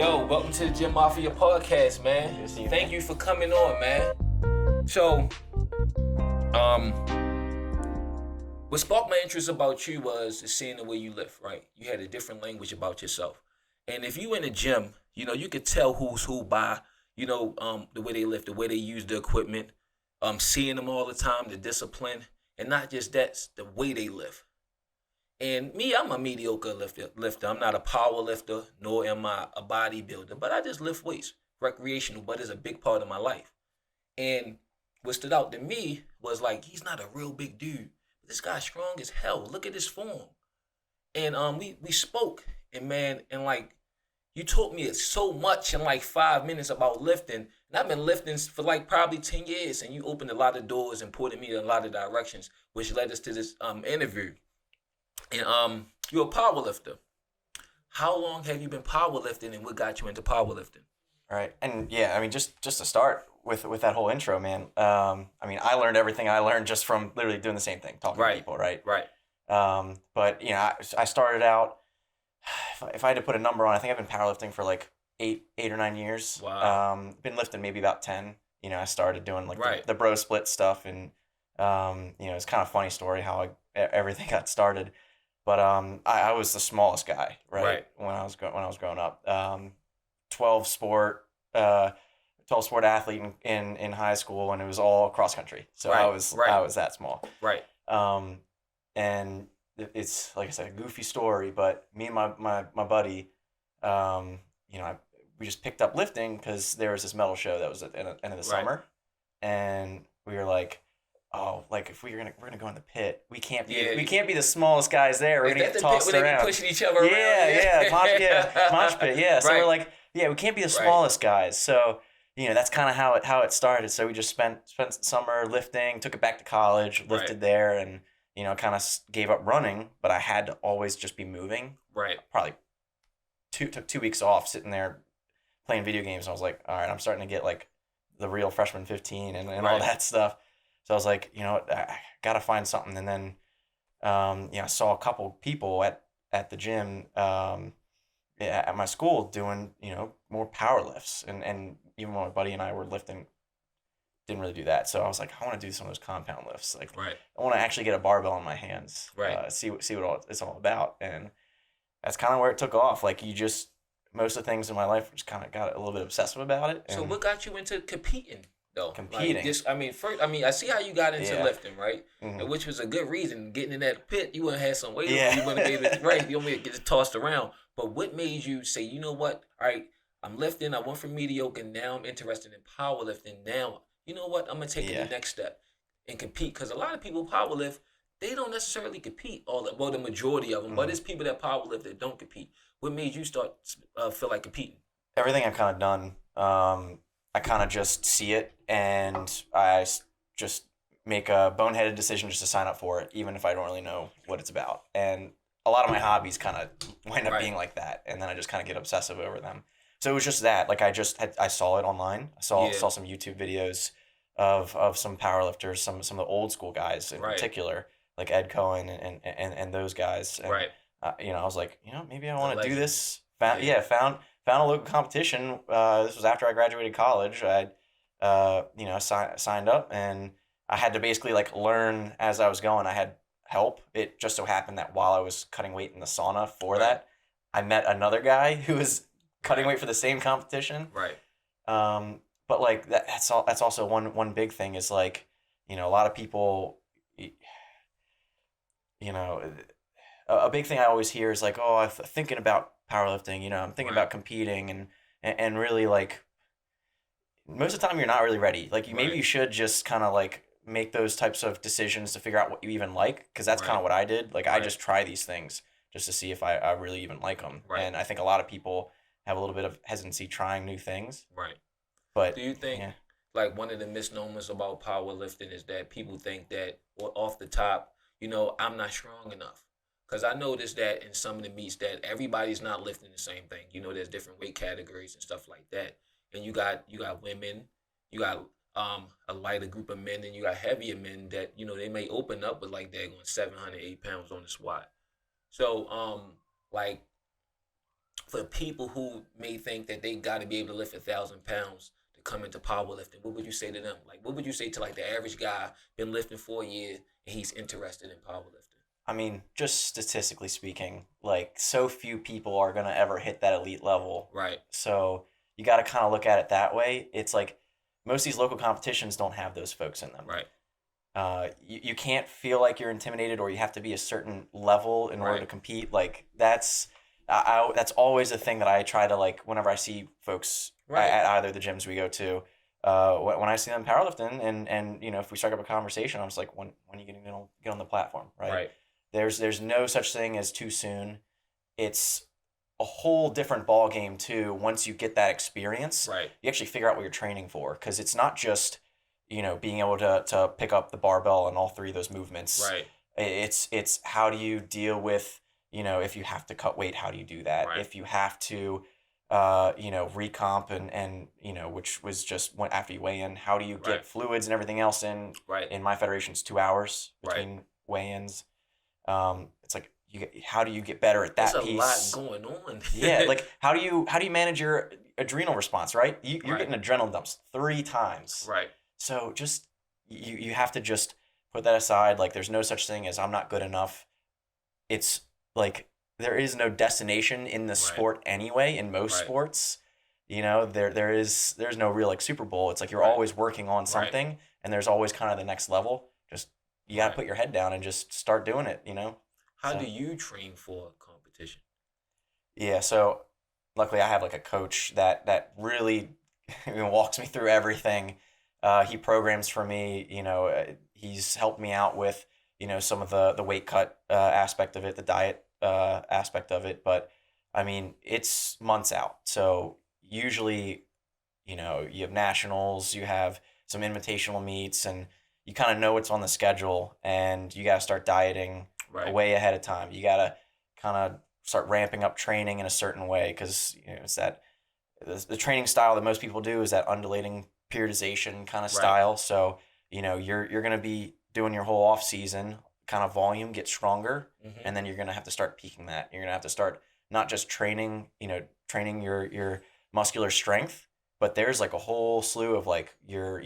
Yo, welcome to the Gym Mafia podcast, man. Thank you for coming on, man. So, what sparked my interest about you was seeing the way you lift, right? You had a different language about yourself. And if you in a gym, you could tell who's who by, the way they lift, the way they use the equipment, seeing them all the time, the discipline, and not just that, the way they lift. And me, I'm a mediocre lifter. I'm not a power lifter, nor am I a bodybuilder, but I just lift weights, recreational, but it's a big part of my life. And what stood out to me was like, he's not a real big dude. This guy's strong as hell. Look at his form. And we spoke, and man, and like, you taught me so much in like 5 minutes about lifting. And I've been lifting for like probably 10 years, and you opened a lot of doors and pointed me in a lot of directions, which led us to this interview. And you're a powerlifter. How long have you been powerlifting, and what got you into powerlifting? Right, and yeah, I mean, just to start with that whole intro, man. I mean, I learned everything I learned just from literally doing the same thing, talking to people, right? Right. But I started out. If I had to put a number on, I think I've been powerlifting for like eight or 9 years. Wow. Been lifting maybe about 10. I started doing like the bro split stuff, and it's kind of a funny story how everything got started. But I was the smallest guy, right? When I was growing up. 12 sport athlete in high school, and it was all cross country. So I was that small. Right. And it's like I said, a goofy story, but me and my buddy, we just picked up lifting because there was this metal show that was at the end of the summer, and we were like, oh, like if we're gonna go in the pit, we can't be the smallest guys there. We're gonna get tossed around. They pushing each other around. Mosh pit. Yeah. So we're like, we can't be the smallest guys. So that's kind of how it started. So we just spent summer lifting, took it back to college, lifted there, and kind of gave up running. But I had to always just be moving. Right. Probably took 2 weeks off, sitting there playing video games. And I was like, all right, I'm starting to get like the real freshman 15 and all that stuff. So I was like, I got to find something. And then, I saw a couple people at the gym at my school doing, more power lifts. And even when my buddy and I were lifting, didn't really do that. So I was like, I want to do some of those compound lifts. Like, I want to actually get a barbell in my hands, see what it's all about. And that's kind of where it took off. Like, most of the things in my life just kind of got a little bit obsessive about it. So what got you into competing? Though. Competing. Like I see how you got into lifting, right? Mm-hmm. Which was a good reason. Getting in that pit, you wouldn't have some weight. You wouldn't be able to, you want me to get it tossed around. But what made you say, you know what? All right, I'm lifting. I went from mediocre. Now I'm interested in powerlifting. Now, you know what? I'm gonna take the next step and compete. Because a lot of people powerlift, they don't necessarily compete. The majority of them. Mm-hmm. But it's people that powerlift that don't compete. What made you start feel like competing? Everything I've kind of done. I kind of just see it, and I just make a boneheaded decision just to sign up for it, even if I don't really know what it's about. And a lot of my hobbies kind of wind up being like that, and then I just kind of get obsessive over them. So it was just that. Like, I saw it online. I saw some YouTube videos of some powerlifters, some of the old school guys in particular, like Ed Cohen and those guys. And, I was like, maybe I want to do this. Found a local competition. This was after I graduated college. I, signed up, and I had to basically like learn as I was going. I had help. It just so happened that while I was cutting weight in the sauna for that, I met another guy who was cutting weight for the same competition. Right. But like that's also one big thing is like, a lot of people, a big thing I always hear is like, oh, I'm thinking about powerlifting, I'm thinking about competing, and really like most of the time you're not really ready. Like maybe you should just kind of like make those types of decisions to figure out what you even like, because that's kind of what I did. Like I just try these things just to see if I really even like them. And I think a lot of people have a little bit of hesitancy trying new things. Right. But do you think like one of the misnomers about powerlifting is that people think that off the top, I'm not strong enough? Because I noticed that in some of the meets that everybody's not lifting the same thing. There's different weight categories and stuff like that. And you got women, you got a lighter group of men, and you got heavier men that, they may open up with like they're going 700, 8 pounds on the squat. So, like, for people who may think that they got to be able to lift 1,000 pounds to come into powerlifting, what would you say to them? Like, what would you say to like the average guy been lifting for a year and he's interested in powerlifting? I mean, just statistically speaking, like so few people are gonna ever hit that elite level. Right, So you got to kind of look at it that way. It's like most of these local competitions don't have those folks in them. right, You can't feel like you're intimidated or you have to be a certain level in order to right, compete. Like that's always a thing that I try to like whenever I see folks right, at either the gyms we go to. When I see them powerlifting and if we start up a conversation, I'm just like, when are you gonna get on the platform, right? right, There's no such thing as too soon. It's a whole different ball game too. Once you get that experience, right, you actually figure out what you're training for because it's not just being able to pick up the barbell and all three of those movements. right, It's how do you deal with if you have to cut weight, how do you do that? right, If you have to recomp and which was just when after you weigh in, how do you get right, fluids and everything else in? right, In my federation, it's 2 hours right. between weigh-ins. It's like how do you get better at There's that a lot piece? going on. Yeah, like how do you manage your adrenal response, right? You're Right, getting adrenaline dumps 3 times. right, So just you have to just put that aside. Like there's no such thing as I'm not good enough. It's like there is no destination in the right, sport anyway, in most right, sports. There's no real like Super Bowl. It's like you're right, always working on right, something and there's always kind of the next level. Just you gotta right. put your head down and just start doing it. How do So you train for a competition? yeah, so luckily I have like a coach that really walks me through everything. He programs for me. He's helped me out with some of the weight cut aspect of it, the diet aspect of it. But I mean, it's months out. So usually, you have nationals, you have some invitational meets, and you kind of know what's on the schedule, and you got to start dieting Right, way ahead of time. You got to kind of start ramping up training in a certain way because it's that the training style that most people do is that undulating periodization kind of right, style. So you're going to be doing your whole off season kind of volume get stronger, hmm and then you're going to have to start peaking that. You're going to have to start not just training your muscular strength, but there's like a whole slew of like your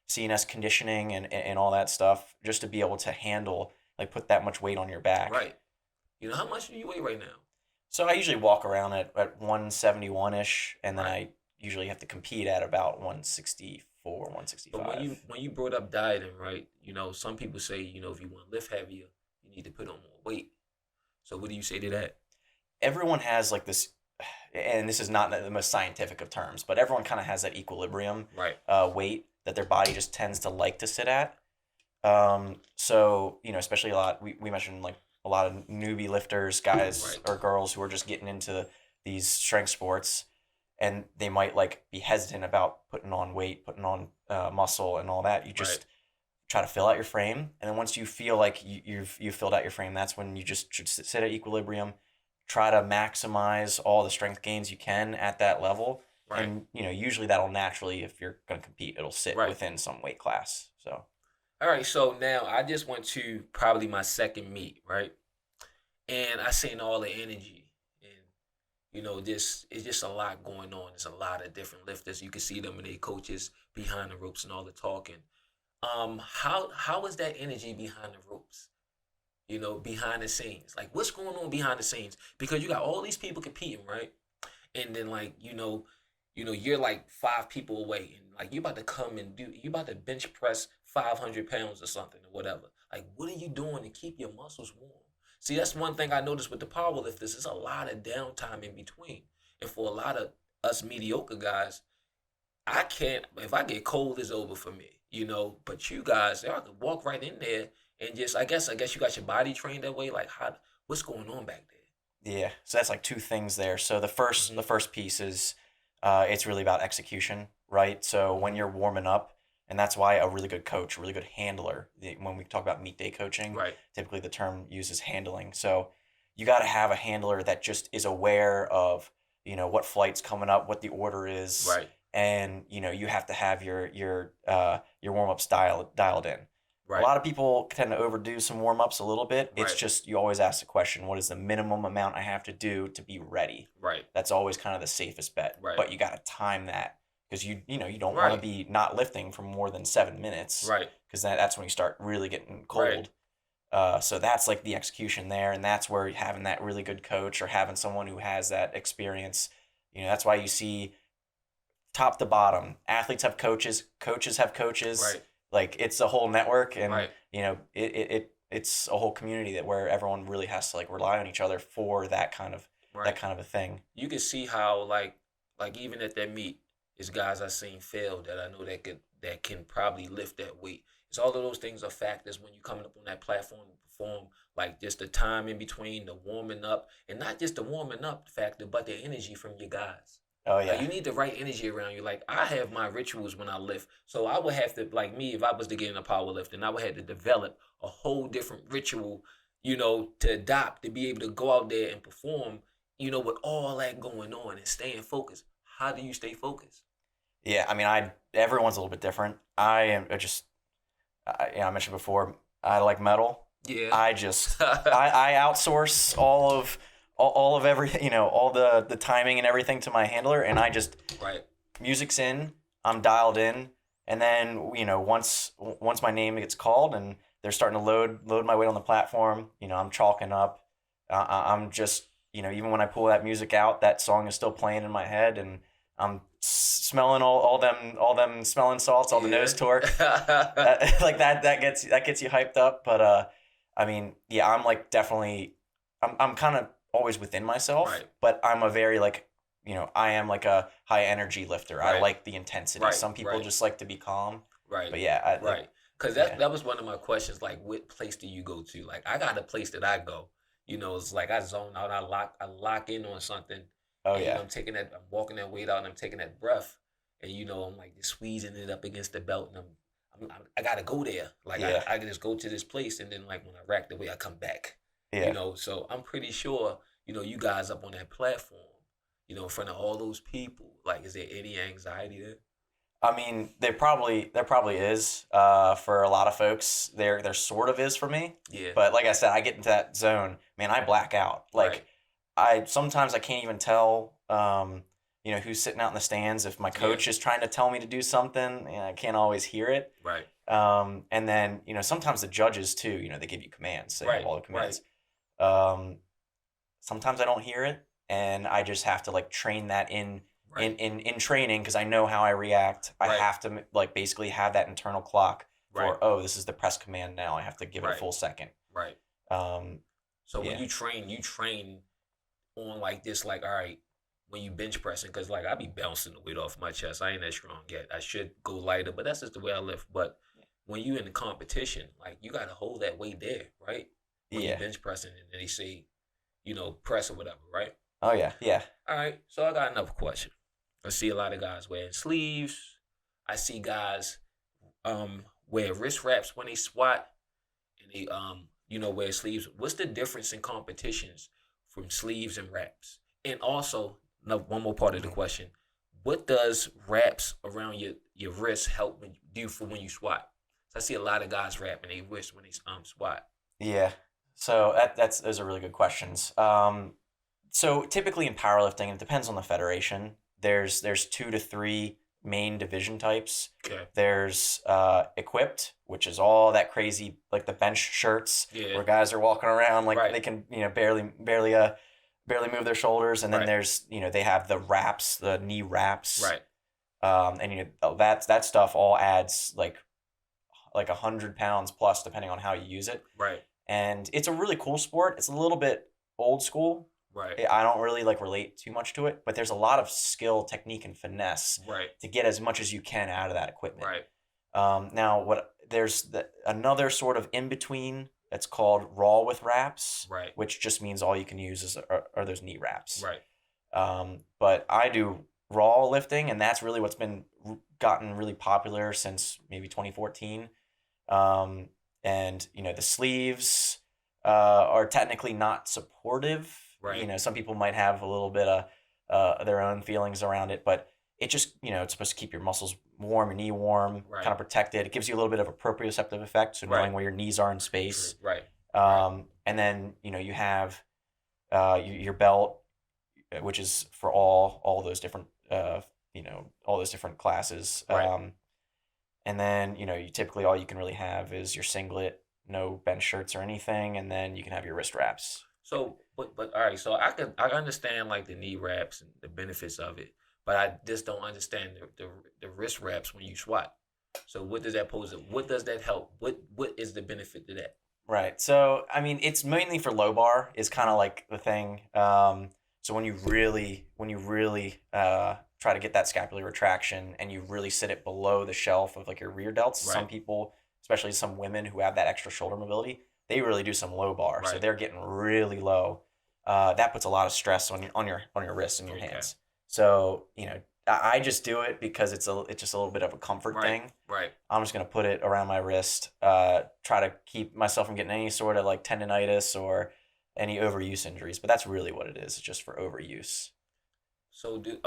CNS conditioning and all that stuff just to be able to handle like put that much weight on your back. right. How much do you weigh right now? So I usually walk around at 171 ish, and then Right. I usually have to compete at about 164, But when you 165. when you brought up dieting, right? Some people say, if you want to lift heavier, you need to put on more weight. So what do you say to that? Everyone has like this, and this is not the most scientific of terms, but everyone kind of has that equilibrium Right, weight that their body just tends to like to sit at. So especially we mentioned like a lot of newbie lifters, guys right, or girls who are just getting into these strength sports, and they might like be hesitant about putting on weight, putting on muscle, and all that. You right, just try to fill out your frame, and then once you feel like you've filled out your frame, that's when you just should sit at equilibrium. Try to maximize all the strength gains you can at that level, right, and usually that'll naturally, if you're going to compete, it'll sit right. within some weight class. So. All right. So now I just went to probably my second meet, right? And I seen all the energy, and this it's just a lot going on. There's a lot of different lifters. You can see them and their coaches behind the ropes and all the talking. How is that energy behind the ropes? Behind the scenes. Like, what's going on behind the scenes? Because you got all these people competing, right? And then like, you're like 5 people away, and like you about to come and you about to bench press 500 pounds or something or whatever. Like, what are you doing to keep your muscles warm? See, that's one thing I noticed with the powerlifters. There's a lot of downtime in between, and for a lot of us mediocre guys, I can't. If I get cold, it's over for me. But you guys, y'all can walk right in there and just. I guess you got your body trained that way. Like, what's going on back Yeah, so that's like two things there. So the there? first the first piece is it's really about execution, right? So when Hmm. you're warming up, and that's why a really good coach, a really good handler, when we talk about meet day coaching, Right, typically the term uses handling. So you got to have a handler that just is aware of what flight's coming up, what the order is, right, and you have to have your warm ups dialed in. A lot of people tend to overdo some warm-ups a little bit. It's Right. just you always ask the question, what is the minimum amount I have to do to be ready? Right. That's always kind of the safest bet. Right. But you got to time that because you don't want Right. to be not lifting for more than 7 minutes. Right. Because that's when you start really getting cold. So that's like the execution there, and that's where having that really good coach or having someone who has that experience, that's why you see top to bottom, athletes have coaches, coaches have coaches. Right. Like it's a whole network, and Right. it's a whole community that where everyone really has to like rely on each other for that kind of a thing. You can see how like even at that meet, is guys I seen fail that I know that can probably lift that weight. It's all of those things are factors when you coming up on that platform to perform, like just the time in between, the warming up, and not just the warming up factor, but the energy from your guys. Oh yeah. Like, you need the right energy around you. Like I have my rituals when I lift, so I would have to, like me, if I was to get in a powerlifting, I would have to develop a whole different ritual, to adopt to be able to go out there and perform, with all that going on and staying focused. How do you stay focused? Yeah, I mean, everyone's a little bit different. I mentioned before, I like metal. Yeah. I outsource all of every, all the timing and everything to my handler, and I just Right. music's in, I'm dialed in, and then once my name gets called and they're starting to load my weight on the platform, I'm chalking up. I'm just even when I pull that music out, that song is still playing in my head, and I'm smelling all them smelling salts, all the nose torque, like that gets you hyped up. But I mean, yeah, I'm like definitely, I'm kind of always within myself, Right. but I'm a very like, I am like a high energy lifter. Right. I like the intensity. Right. Some people Right. just like to be calm. Right. But yeah, right. Because that was one of my questions. Like, what place do you go to? Like, I got a place that I go. It's like I zone out. I lock in on something. Oh And, yeah. I'm walking that weight out, and I'm taking that breath, and I'm like just squeezing it up against the belt, and I gotta go there. Like Yeah. I can just go to this place, and then like when I rack the weight, I come back. Yeah. So I'm pretty sure you guys up on that platform, in front of all those people. Like, is there any anxiety there? I mean, there probably is. For a lot of folks, there sort of is for me. Yeah. But like I said, I get into that zone, man. I black out. Like, Right. sometimes I can't even tell, who's sitting out in the stands. If my coach is trying to tell me to do something, I can't always hear it. Right. And then sometimes the judges too. They give you commands. They Right. have all the commands. Right. Sometimes I don't hear it, and I just have to like train that in. Right. In training, because I know how I react. I Right. have to like basically have that internal clock for Right. oh, this is the press command now. I have to give it a Right. full second. Right. So when you train on like this, like, all right, when you bench pressing, because like I be bouncing the weight off my chest. I ain't that strong yet. I should go lighter, but that's just the way I lift. But when you in the competition, like you gotta hold that weight there, right? When you bench pressing, and then they say, press or whatever, right? Oh yeah, yeah. All right. So I got another question. I see a lot of guys wearing sleeves. I see guys wear wrist wraps when they squat, and they wear sleeves. What's the difference in competitions from sleeves and wraps? And also, one more part of the question: what does wraps around your wrist help do for when you squat? So I see a lot of guys wrapping their wrist when they squat. Yeah. So those are really good questions. So typically in powerlifting, it depends on the federation. There's 2 to 3 main division types. Okay. There's equipped, which is all that crazy like the bench shirts where guys are walking around like they can barely move their shoulders, and then there's they have the wraps, the knee wraps. Right. And that stuff all adds like 100 pounds plus depending on how you use it. Right. And it's a really cool sport. It's a little bit old school. Right. I don't really like relate too much to it, but there's a lot of skill, technique, and finesse to get as much as you can out of that equipment. Right. Now, there's another sort of in between that's called raw with wraps, Right. which just means all you can use are those knee wraps. Right. But I do raw lifting, and that's really what's gotten really popular since maybe 2014. And the sleeves are technically not supportive. Right. Some people might have a little bit of their own feelings around it, but it just, it's supposed to keep your muscles warm, your knee warm, Right. kind of protected. It gives you a little bit of a proprioceptive effect, so Right. knowing where your knees are in True. space. Right. Right. And then, you have your belt, which is for all those different, all those different classes. Right. And then, you typically all you can really have is your singlet, no bench shirts or anything, and then you can have your wrist wraps. So, but all right. So I understand like the knee wraps and the benefits of it, but I just don't understand the wrist wraps when you squat. So what does that pose? What does that help? What is the benefit to that? Right. So, I mean, it's mainly for low bar is kind of like the thing. So when you really try to get that scapular retraction and you really sit it below the shelf of like your rear delts, some Right. people, especially some women who have that extra shoulder mobility, they really do some low bar. So Right. they're getting really low. That puts a lot of stress on your wrists and your Okay. hands. So, I just do it because it's just a little bit of a comfort Right. thing. Right. I'm just gonna put it around my wrist, try to keep myself from getting any sort of like tendonitis or any overuse injuries. But that's really what it is. It's just for overuse. So do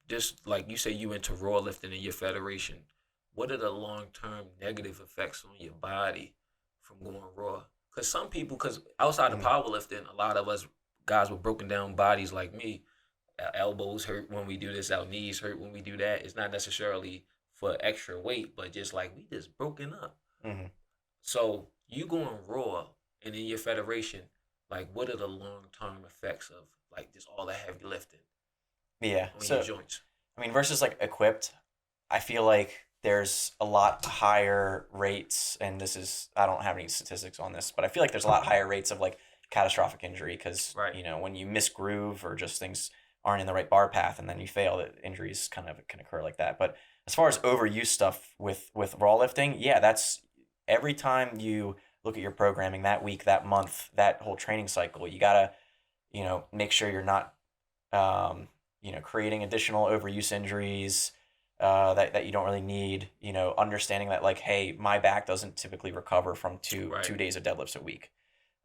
just like you say you into raw lifting in your federation. What are the long term negative effects on your body from going raw? Because some people, because outside of Mhm. powerlifting, a lot of us guys with broken down bodies like me, our elbows hurt when we do this, our knees hurt when we do that. It's not necessarily for extra weight, but just like we just broken up. Mhm. So you going raw and in your federation, like what are the long term effects of like just all that heavy lifting Yeah. on your So joints? I mean, versus like equipped, I feel like there's a lot higher rates, and this is I don't have any statistics on this, but I feel like there's a lot higher rates of like catastrophic injury because Right. when you misgroove or just things aren't in the right bar path and then you fail, that injuries kind of can occur like that. But as far as overuse stuff with raw lifting, yeah, that's every time you look at your programming that week, that month, that whole training cycle, you gotta make sure you're not creating additional overuse injuries that you don't really need. Understanding that like, hey, my back doesn't typically recover from two Right. two days of deadlifts a week.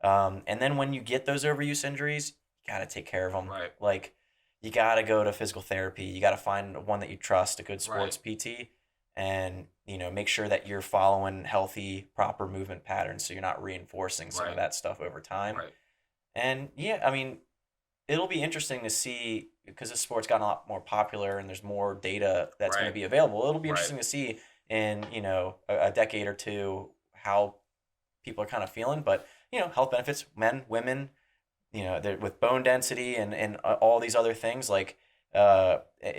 And then when you get those overuse injuries, you gotta take care of them. Right. Like, you gotta go to physical therapy. You gotta find one that you trust, a good Right. sports PT, and make sure that you're following healthy, proper movement patterns, so you're not reinforcing some of Right. that stuff over time. Right. And yeah, I mean, it'll be interesting to see because this sport's gotten a lot more popular and there's more data that's going to Right. be available. It'll be Right. interesting to see in a decade or two how people are kind of feeling. But health benefits, men, women, with bone density and all these other things like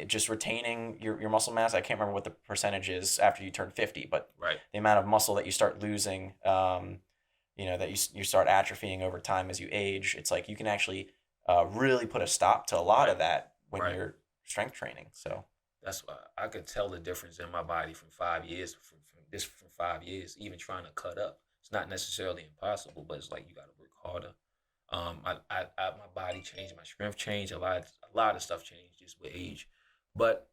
just retaining your muscle mass. I can't remember what the percentage is after you turn 50, but Right. the amount of muscle that you start losing, that you start atrophying over time as you age. It's like you can actually really put a stop to a lot Right. of that when Right. you're strength training. So That's why I could tell the difference in my body from 5 years from 5 years, even trying to cut up. It's not necessarily impossible, but it's like you got to work harder. My body changed, my strength changed, a lot of stuff changed just with age. But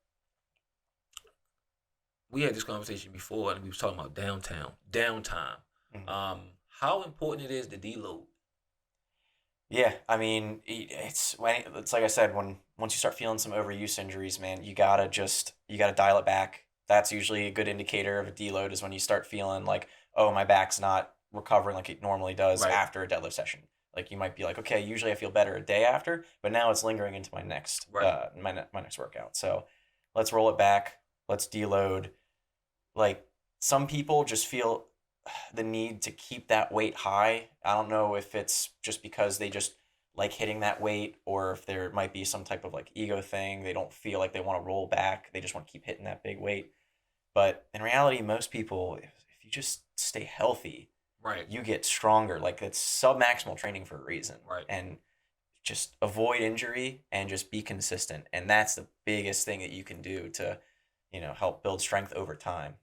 we had this conversation before, and we was talking about downtime. mhm. How important it is to deload. Yeah, I mean, it's like I said, once you start feeling some overuse injuries, man, you gotta dial it back. That's usually a good indicator of a deload is when you start feeling like, oh, my back's not recovering like it normally does Right. after a deadlift session. Like, you might be like, okay, usually I feel better a day after, but now it's lingering into my next Right. my next workout. So let's roll it back. Let's deload. Like, some people just feel the need to keep that weight high. I don't know if it's just because they just like hitting that weight or if there might be some type of like ego thing. They don't feel like they want to roll back. They just want to keep hitting that big weight. But in reality, most people, if you just stay healthy, Right. you get stronger. Like, it's submaximal training for a reason. Right. And just avoid injury and just be consistent. And that's the biggest thing that you can do to, help build strength over time.